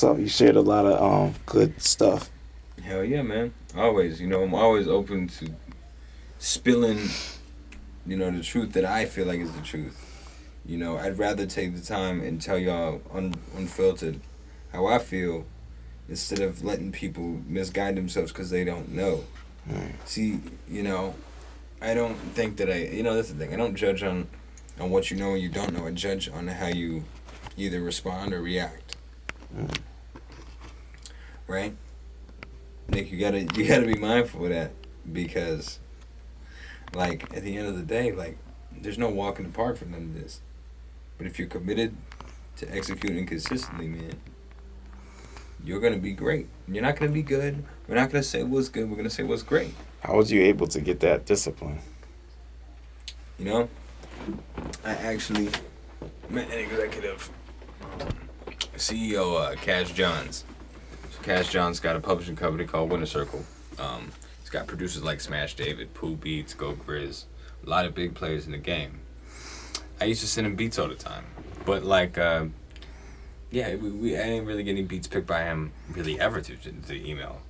what's up. You shared a lot of good stuff. Hell yeah, man. Always, I'm always open to spilling, the truth that I feel like is the truth. I'd rather take the time and tell y'all unfiltered how I feel instead of letting people misguide themselves because they don't know. See, I don't think that that's the thing. I don't judge on what you know and you don't know. I judge on how you either respond or react. Right? Nick, you gotta be mindful of that because, like, at the end of the day, like, there's no walk in the park for none of this. But if you're committed to executing consistently, man, you're gonna be great. You're not gonna be good. We're not gonna say what's good. We're gonna say what's great. How was you able to get that discipline? I actually met an executive, CEO, Cash Johns. So Cash Johns got a publishing company called Winter Circle. It's got producers like Smash David, Pooh Beats, Go Grizz, a lot of big players in the game. I used to send him beats all the time, but like, I didn't really get any beats picked by him really ever to the email.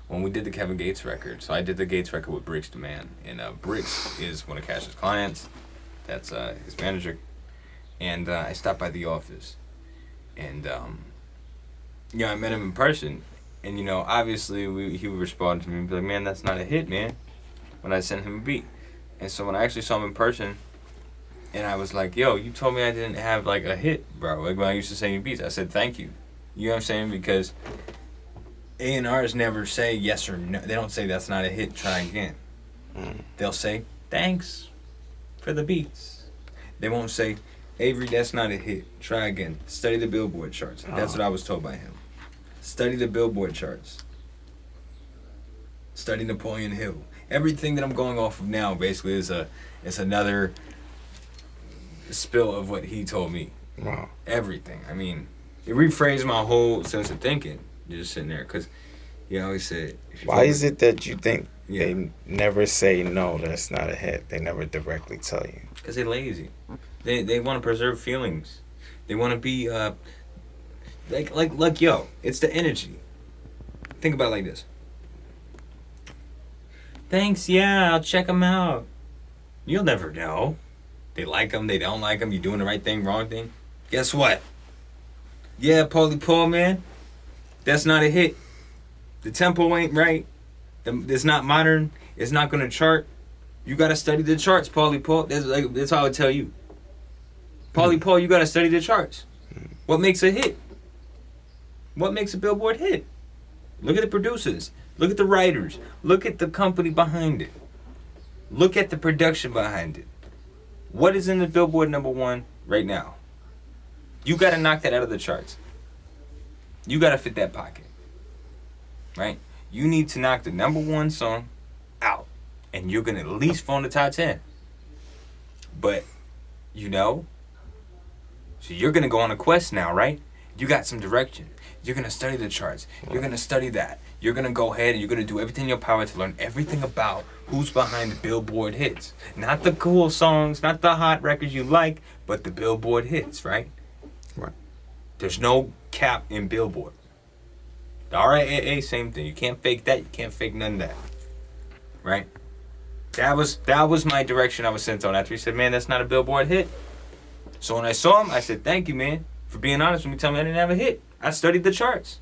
When we did the Kevin Gates record, so I did the Gates record with Bricks the Man, and Bricks is one of Cash's clients. That's his manager, and I stopped by the office, and I met him in person, and obviously he would respond to me and be like, "Man, that's not a hit, man," when I sent him a beat, and so when I actually saw him in person, and I was like, "Yo, you told me I didn't have like a hit, bro." Like when I used to send you beats, I said thank you. You know what I'm saying? Because A&Rs never say yes or no. They don't say that's not a hit, try again. They'll say thanks for the beats. They won't say, Avery, that's not a hit, try again. Study the Billboard charts. That's what I was told by him. Study the Billboard charts. Study Napoleon Hill. Everything that I'm going off of now basically is another spill of what he told me. Wow. Everything. I mean, it rephrased my whole sense of thinking. Just sitting there, because he always said... Why is it that you think they never say, no, that's not a hit? They never directly tell you. Because they're lazy. They want to preserve feelings. They want to be, yo, it's the energy. Think about it like this. Thanks, yeah, I'll check them out. You'll never know. They like them, they don't like them, you doing the right thing, wrong thing. Guess what? Yeah, Paulie Paul, man. That's not a hit. The tempo ain't right. It's not modern. It's not gonna chart. You gotta study the charts, Paulie Paul. That's how I would tell you. Paulie Paul, you gotta study the charts. What makes a hit? What makes a Billboard hit? Look at the producers. Look at the writers. Look at the company behind it. Look at the production behind it. What is in the Billboard #1 right now? You gotta knock that out of the charts. You gotta fit that pocket, right? You need to knock the #1 song out, and you're gonna at least fall in the top 10. But, so you're gonna go on a quest now, right? You got some direction. You're gonna study the charts. You're gonna study that. You're gonna go ahead and you're gonna do everything in your power to learn everything about who's behind the Billboard hits. Not the cool songs, not the hot records you like, but the Billboard hits, right? Right. There's no cap in Billboard. The RIAA, same thing. You can't fake that. You can't fake none of that. Right? That was my direction I was sent on after he said, man, that's not a Billboard hit. So when I saw him, I said, thank you, man, for being honest with me, telling me I didn't have a hit. I studied the charts.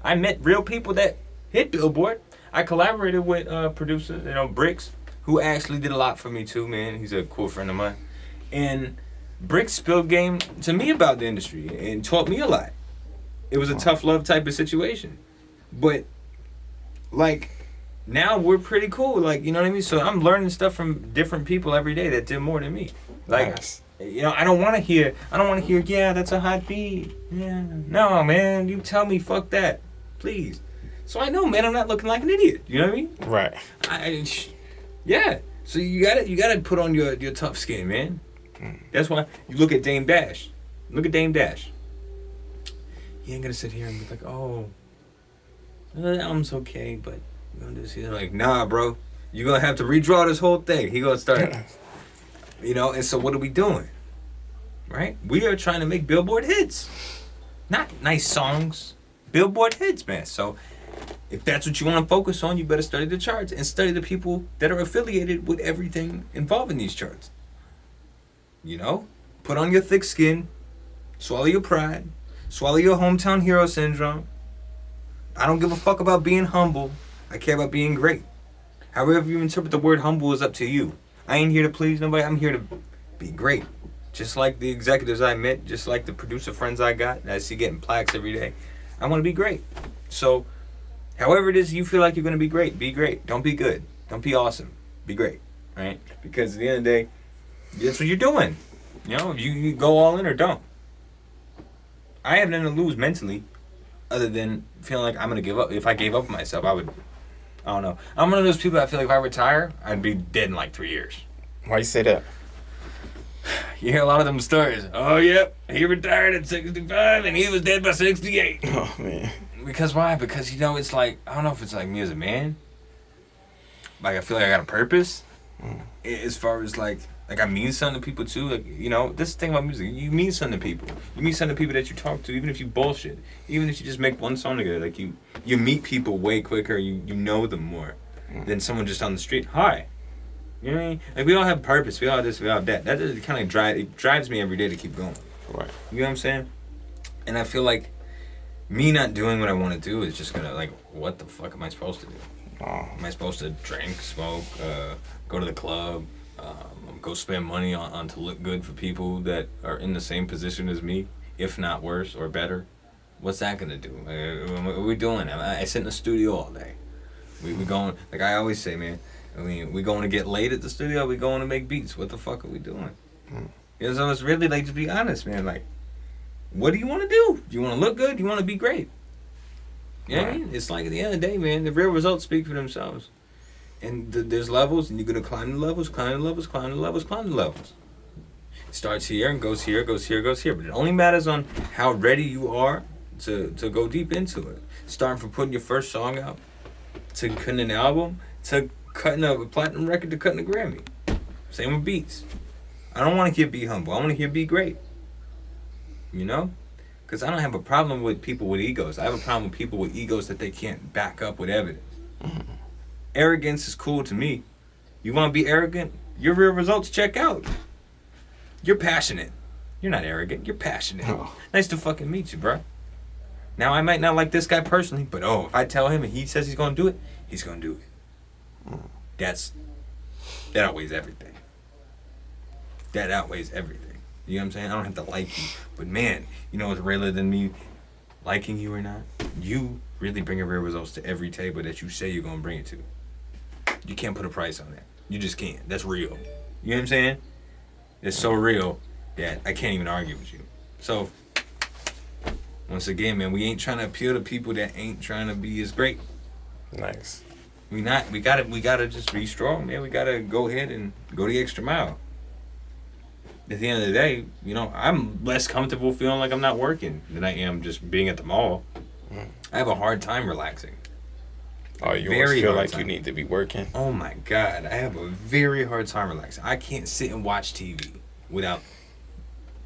I met real people that hit Billboard. I collaborated with producers, Bricks, who actually did a lot for me too, man. He's a cool friend of mine. And Bricks spilled game to me about the industry and taught me a lot. It was a tough love type of situation. But, like, now we're pretty cool. Like, you know what I mean? So I'm learning stuff from different people every day that did more than me. Like, nice. I don't want to hear, yeah, that's a hot beat. Yeah. No, man, you tell me, fuck that. Please. So I know, man, I'm not looking like an idiot. You know what I mean? Right. Yeah. So you gotta put on your tough skin, man. That's why you look at Dame Dash. Look at Dame Dash. He ain't gonna sit here and be like, oh, the album's okay, but you're gonna do this. He's like, nah, bro, you're gonna have to redraw this whole thing. He gonna start, and so what are we doing? Right? We are trying to make Billboard hits. Not nice songs, Billboard hits, man. So if that's what you want to focus on, you better study the charts and study the people that are affiliated with everything involved in these charts. You know? Put on your thick skin, swallow your pride, swallow your hometown hero syndrome. I don't give a fuck about being humble. I care about being great. However you interpret the word humble is up to you. I ain't here to please nobody. I'm here to be great. Just like the executives I met, just like the producer friends I got that I see getting plaques every day. I want to be great. So, however it is you feel like you're going to be great, be great. Don't be good. Don't be awesome. Be great. Right? Because at the end of the day, that's what you're doing. You know, you go all in or don't. I have nothing to lose mentally other than feeling like I'm going to give up. If I gave up on myself, I don't know. I'm one of those people that feel like if I retire, I'd be dead in like 3 years. Why you say that? You hear a lot of them stories. Oh, yep, he retired at 65 and he was dead by 68. Oh, man. Because why? Because, you know, it's like, I don't know if it's like me as a man. Like, I feel like I got a purpose. As far as, like I mean something to people, too. Like, you know, this is the thing about music. You mean something to people. You meet some of the people that you talk to, even if you bullshit. Even if you just make one song together. Like, you meet people way quicker. You know them more than someone just on the street. Hi. You know what I mean? Like, we all have purpose. We all have this, we all have that. That just kind of drives me every day to keep going. Right. You know what I'm saying? And I feel like me not doing what I want to do is just going to, like, what the fuck am I supposed to do? Oh. Am I supposed to drink, smoke, go to the club, go spend money on to look good for people that are in the same position as me, if not worse or better? What's that going to do? What are we doing? I sit in the studio all day. We going, like I always say, man, I mean, we going to get laid at the studio, we going to make beats. What the fuck are we doing? You know, so it's really like, to be honest, man, like, what do you want to do? Do you want to look good? Do you want to be great? You know what I mean? It's like, at the end of the day, man, the real results speak for themselves. And there's levels, and you're going to climb the levels, climb the levels, climb the levels, climb the levels. It starts here and goes here, goes here, goes here. But it only matters on how ready you are to go deep into it. Starting from putting your first song out, to cutting an album, to cutting a platinum record, to cutting a Grammy. Same with beats. I don't want to hear be humble. I want to hear be great. You know? Because I don't have a problem with people with egos. I have a problem with people with egos that they can't back up with evidence. Arrogance is cool to me. You want to be arrogant? Your real results check out. You're passionate. You're not arrogant. You're passionate. Oh. Nice to fucking meet you, bro. Now, I might not like this guy personally, but if I tell him and he says he's going to do it, he's going to do it. That outweighs everything. That outweighs everything. You know what I'm saying? I don't have to like you. But man, you know what's realer than me liking you or not? You really bring your real results to every table that you say you're going to bring it to. You can't put a price on that. You just can't. That's real. You know what I'm saying? It's so real that I can't even argue with you. So, once again, man, we ain't trying to appeal to people that ain't trying to be as great. Nice. We gotta just be strong, man. We gotta go ahead and go the extra mile. At the end of the day, you know, I'm less comfortable feeling like I'm not working than I am just being at the mall. I have a hard time relaxing. Oh, you always feel like you need to be working? Oh my God, I have a very hard time relaxing. I can't sit and watch TV without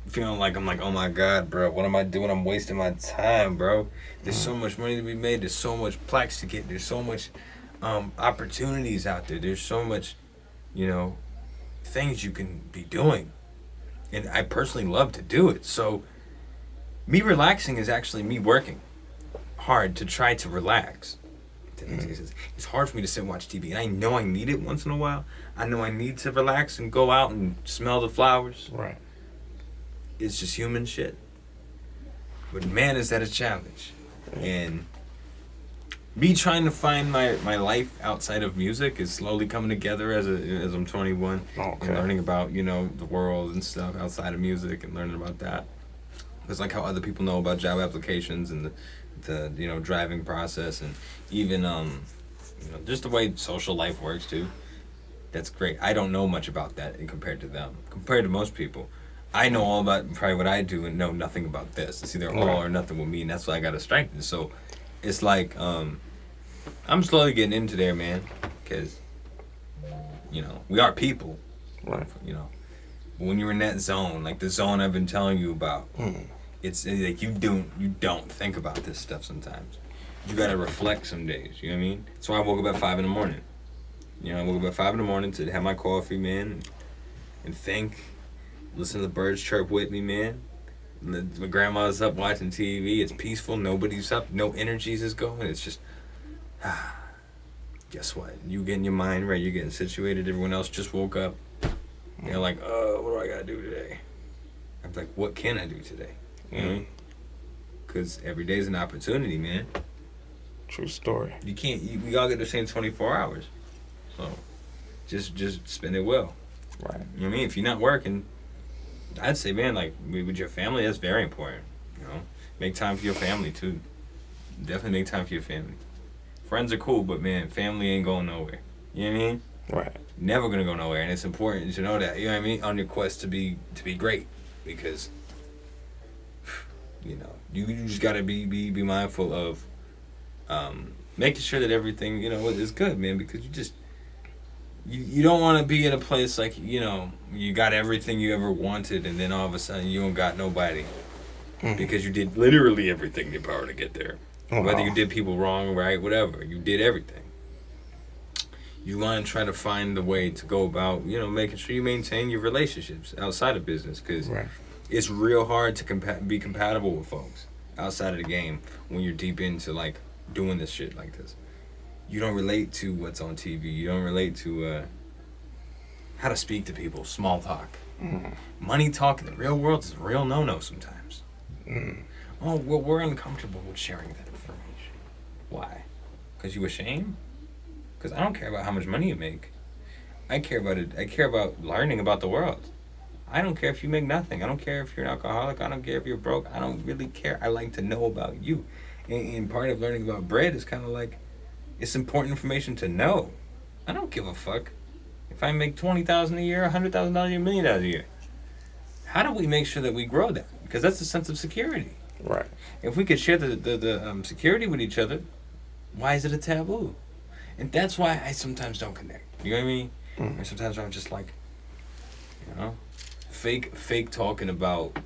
feeling like I'm like, oh my God, bro, what am I doing? I'm wasting my time, bro. There's so much money to be made. There's so much plaques to get. There's so much opportunities out there. There's so much, you know, things you can be doing. And I personally love to do it. So me relaxing is actually me working hard to try to relax. It's hard for me to sit and watch TV. And I know I need it once in a while. I know I need to relax and go out and smell the flowers. Right. It's just human shit. But man, is that a challenge. And me trying to find my life outside of music is slowly coming together as I'm 21. Okay. And learning about, you know, the world and stuff outside of music and learning about that. It's like how other people know about job applications and the you know, driving process, and even you know, just the way social life works too. That's great. I don't know much about that compared to them. Compared to most people, I know all about probably what I do and know nothing about this. It's either all or nothing with me, and that's why I got to strengthen. So it's like I'm slowly getting into there, man, because you know, we are people, right? You know, but when you're in that zone, like the zone I've been telling you about, It's like you don't think about this stuff sometimes. You gotta reflect some days. You know what I mean? That's why I woke up at 5 in the morning. You know, I woke up at 5 in the morning to have my coffee, man, and think, listen to the birds chirp with me, man. My grandma's up watching TV. It's peaceful. Nobody's up. No energies is going. It's just, guess what? You getting your mind right. You're getting situated. Everyone else just woke up. They're like, what do I gotta do today? I'm like, what can I do today? You know? Because every day's an opportunity, man. True story. You can't. We all get the same 24 hours. So, just spend it well. Right. You know what I mean? If you're not working, I'd say, man, like, with your family, that's very important. You know? Make time for your family, too. Definitely make time for your family. Friends are cool, but, man, family ain't going nowhere. You know what I mean? Right. Never gonna go nowhere, and it's important to know that. You know what I mean? On your quest to be great, because, you know, you just gotta be mindful of making sure that everything, you know, is good, man, because you don't want to be in a place like, you know, you got everything you ever wanted, and then all of a sudden you don't got nobody, because you did literally everything in your power to get there. Whether you did people wrong, right, whatever, you did everything. You want to try to find the way to go about, you know, making sure you maintain your relationships outside of business, because it's real hard to be compatible with folks outside of the game when you're deep into, like, doing this shit like this. You don't relate to what's on TV. You don't relate to how to speak to people, small talk. Money talk in the real world is a real no-no sometimes. Oh, well, we're uncomfortable with sharing that information. Why? Because you ashamed? Because I don't care about how much money you make. I care about it. I care about learning about the world. I don't care if you make nothing. I don't care if you're an alcoholic. I don't care if you're broke. I don't really care. I like to know about you. And part of learning about bread is kind of like, it's important information to know. I don't give a fuck if I make $20,000 a year, $100,000 a year, $1 million a year. How do we make sure that we grow that? Because that's a sense of security. Right. If we could share the security with each other, why is it a taboo? And that's why I sometimes don't connect. You know what I mean? And sometimes I'm just like, you know, fake talking about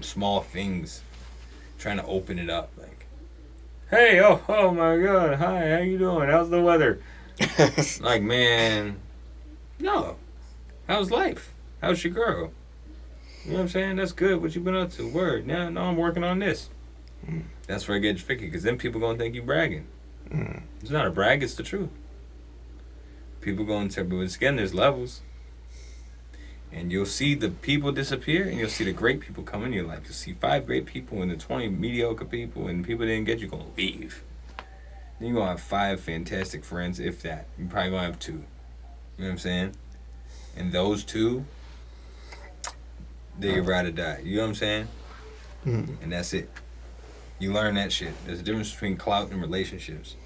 small things, trying to open it up. Like, hey, oh my God, hi, how you doing? How's the weather? Like, man, no. How's life? How's your girl? You know what I'm saying? That's good. What you been up to? Word. Now I'm working on this. That's where it gets tricky, because then people gonna think you bragging. It's not a brag, it's the truth. People going to, but again, there's levels. And you'll see the people disappear, and you'll see the great people come in your life. You'll see 5 great people and the 20 mediocre people, and people didn't get you, gonna leave. Then you're gonna have 5 fantastic friends, if that. You're probably gonna have 2. You know what I'm saying? And those 2, they ride or die. You know what I'm saying? And that's it. You learn that shit. There's a difference between clout and relationships.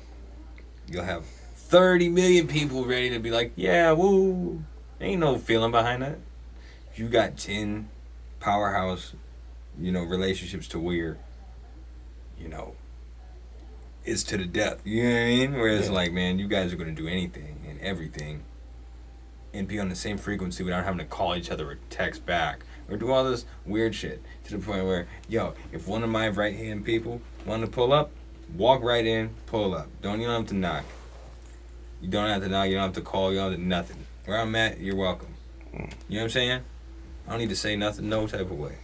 You'll have 30 million people ready to be like, yeah, woo. Ain't no feeling behind that. You got 10 powerhouse, you know, relationships to where, you know, it's to the death. You know what I mean? Where it's like, man, you guys are going to do anything and everything and be on the same frequency without having to call each other or text back or do all this weird shit, to the point where, yo, if one of my right-hand people want to pull up, walk right in, pull up. You don't have to knock. You don't have to knock. You don't have to call. You don't have to nothing. Where I'm at, you're welcome. You know what I'm saying? I don't need to say nothing, no type of way.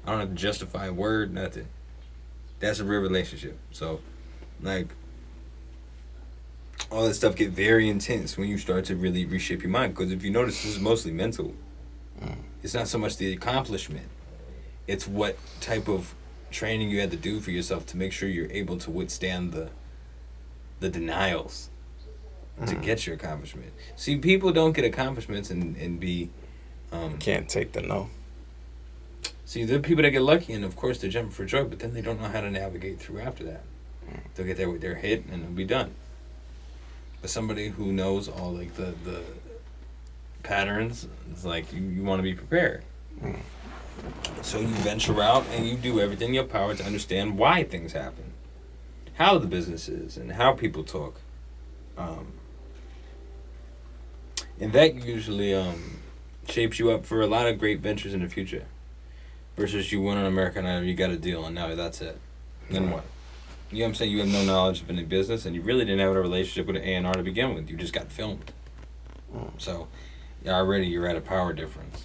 I don't have to justify a word, nothing. That's a real relationship. So, like, all that stuff get very intense when you start to really reshape your mind. Because if you notice, this is mostly mental. It's not so much the accomplishment. It's what type of training you had to do for yourself to make sure you're able to withstand the denials to get your accomplishment. See, people don't get accomplishments and be... Can't take the no. See, there are people that get lucky, and of course they're jumping for joy, but then they don't know how to navigate through after that. They'll get their hit, and it'll be done. But somebody who knows all, like, the patterns, it's like, you want to be prepared. So you venture out, and you do everything in your power to understand why things happen, how the business is, and how people talk. And that usually shapes you up for a lot of great ventures in the future. versus you went on American Idol, you got a deal, and now that's it. Then what? You know what I'm saying? You have no knowledge of any business, and you really didn't have a relationship with an A&R to begin with. You just got filmed. So, already you're at a power difference.